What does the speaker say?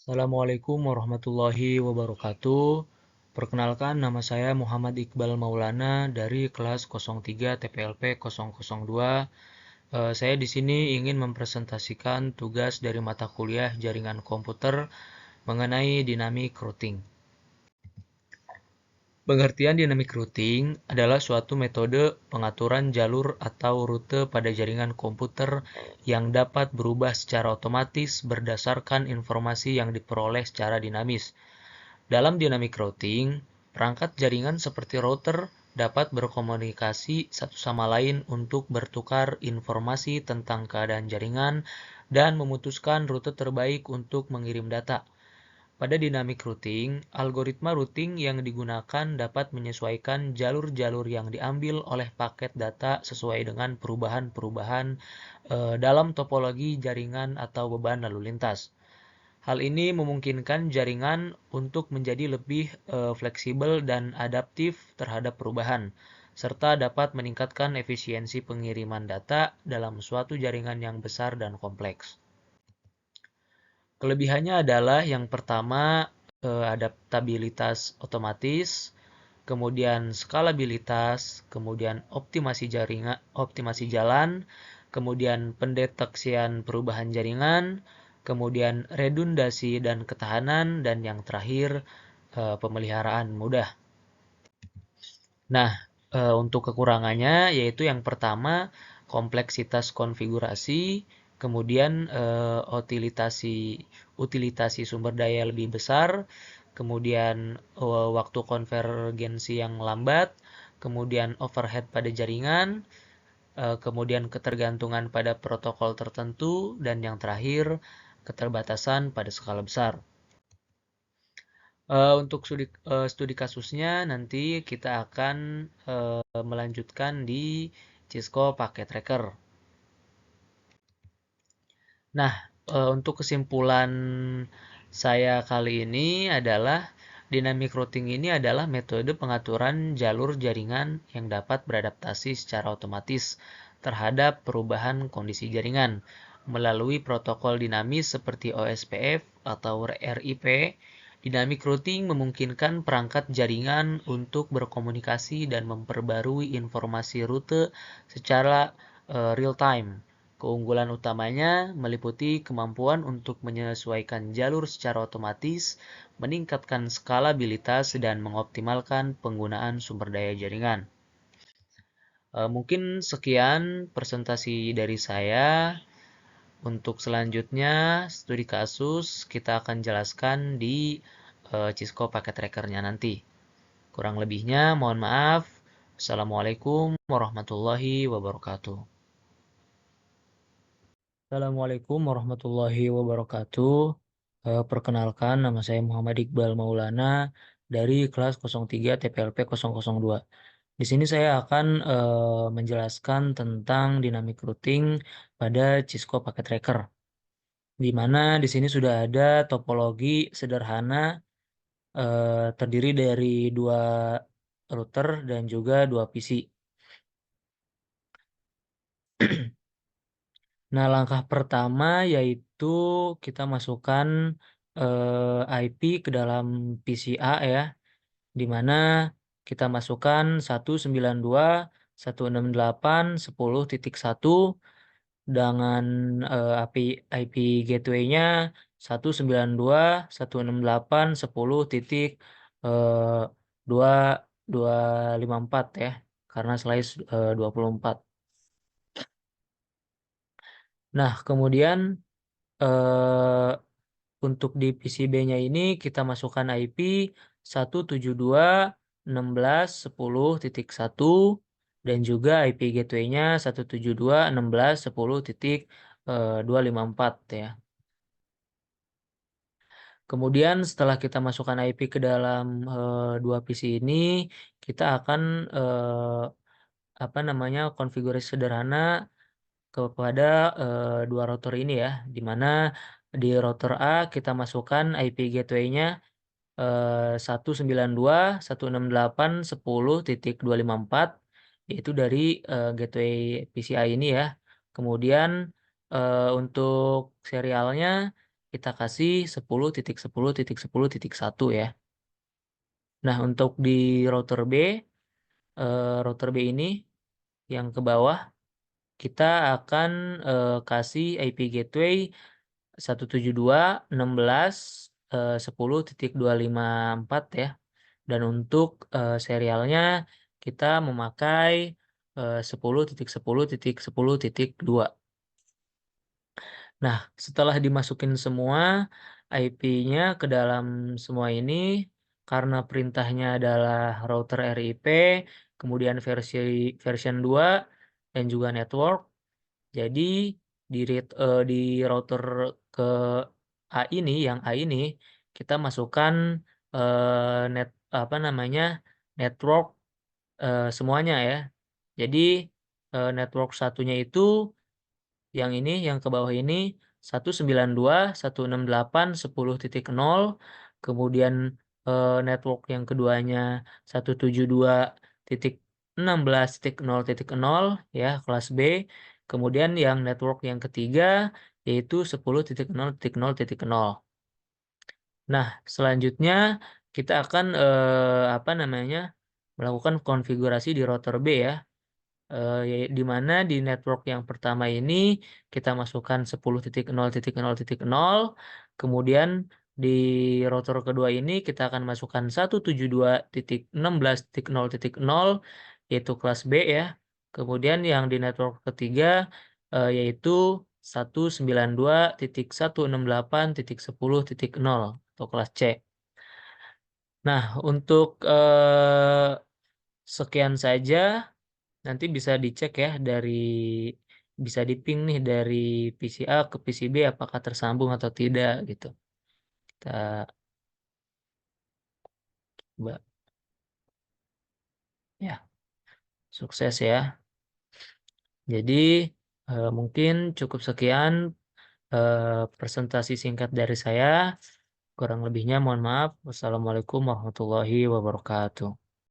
Assalamualaikum warahmatullahi wabarakatuh. Perkenalkan, nama saya Muhammad Iqbal Maulana dari kelas 03 TPLP 002. Saya di sini ingin mempresentasikan tugas dari mata kuliah Jaringan Komputer mengenai dynamic routing. Pengertian dynamic routing adalah suatu metode pengaturan jalur atau rute pada jaringan komputer yang dapat berubah secara otomatis berdasarkan informasi yang diperoleh secara dinamis. Dalam dynamic routing, perangkat jaringan seperti router dapat berkomunikasi satu sama lain untuk bertukar informasi tentang keadaan jaringan dan memutuskan rute terbaik untuk mengirim data. Pada dynamic routing, algoritma routing yang digunakan dapat menyesuaikan jalur-jalur yang diambil oleh paket data sesuai dengan perubahan-perubahan dalam topologi jaringan atau beban lalu lintas. Hal ini memungkinkan jaringan untuk menjadi lebih fleksibel dan adaptif terhadap perubahan, serta dapat meningkatkan efisiensi pengiriman data dalam suatu jaringan yang besar dan kompleks. Kelebihannya adalah yang pertama, adaptabilitas otomatis, kemudian skalabilitas, kemudian optimasi jalan, kemudian pendeteksian perubahan jaringan, kemudian redundasi dan ketahanan, dan yang terakhir pemeliharaan mudah. Nah, untuk kekurangannya yaitu yang pertama kompleksitas konfigurasi, kemudian utilitasi sumber daya lebih besar, kemudian waktu konvergensi yang lambat, kemudian overhead pada jaringan, kemudian ketergantungan pada protokol tertentu, dan yang terakhir keterbatasan pada skala besar. Untuk studi kasusnya nanti kita akan melanjutkan di Cisco Packet Tracker. Nah, untuk kesimpulan saya kali ini adalah dynamic routing ini adalah metode pengaturan jalur jaringan yang dapat beradaptasi secara otomatis terhadap perubahan kondisi jaringan melalui protokol dinamis seperti OSPF atau RIP. Dynamic routing memungkinkan perangkat jaringan untuk berkomunikasi dan memperbarui informasi rute secara real time. Keunggulan utamanya meliputi kemampuan untuk menyesuaikan jalur secara otomatis, meningkatkan skalabilitas, dan mengoptimalkan penggunaan sumber daya jaringan. Mungkin sekian presentasi dari saya. Untuk selanjutnya, studi kasus kita akan jelaskan di Cisco Packet Tracker-nya nanti. Kurang lebihnya, mohon maaf. Assalamualaikum warahmatullahi wabarakatuh. Assalamualaikum warahmatullahi wabarakatuh. Perkenalkan, nama saya Muhammad Iqbal Maulana dari kelas 03 TPLP 002. Di sini saya akan menjelaskan tentang dynamic routing pada Cisco Packet Tracker, di mana di sini sudah ada topologi sederhana terdiri dari dua router dan juga dua PC. Nah, langkah pertama yaitu kita masukkan IP ke dalam PCA ya, di mana kita masukkan 192.168.10.1 dengan IP gateway-nya 192.168.10.2254 ya, karena slice 24. Nah, kemudian eh, untuk di PCB-nya ini kita masukkan IP 172.16.10.1 dan juga IP gateway-nya 172.16.10.254 ya. Kemudian setelah kita masukkan IP ke dalam dua PC ini, kita akan konfigurasi sederhana kepada dua router ini ya, di mana di router A kita masukkan IP gateway-nya 192.168.10.254 yaitu dari gateway PCI ini ya. Kemudian untuk serialnya kita kasih 10.10.10.1 ya. Nah, untuk di router B ini yang ke bawah, kita akan kasih IP gateway 172.16.10.254 ya. Dan untuk serialnya kita memakai 10.10.10.2. Nah, setelah dimasukin semua IP-nya ke dalam semua ini, karena perintahnya adalah router RIP, kemudian version 2 dan juga network. Jadi di router ke yang A ini kita masukkan network semuanya ya. Jadi network satunya itu yang ke bawah ini 192.168.10.0, kemudian network yang keduanya 172.16.0.0 ya, kelas B. Kemudian yang network yang ketiga yaitu 10.0.0.0. Nah, selanjutnya kita akan melakukan konfigurasi di router B ya. Di mana di network yang pertama ini kita masukkan 10.0.0.0, kemudian di router kedua ini kita akan masukkan 172.16.0.0 yaitu kelas B ya. Kemudian yang di network ketiga yaitu 192.168.10.0 atau kelas C. Nah, untuk sekian saja. Nanti bisa dicek ya bisa diping nih dari PC A ke PC B apakah tersambung atau tidak gitu. Kita coba ya, sukses ya. Jadi mungkin cukup sekian presentasi singkat dari saya. Kurang lebihnya mohon maaf. Wassalamualaikum warahmatullahi wabarakatuh.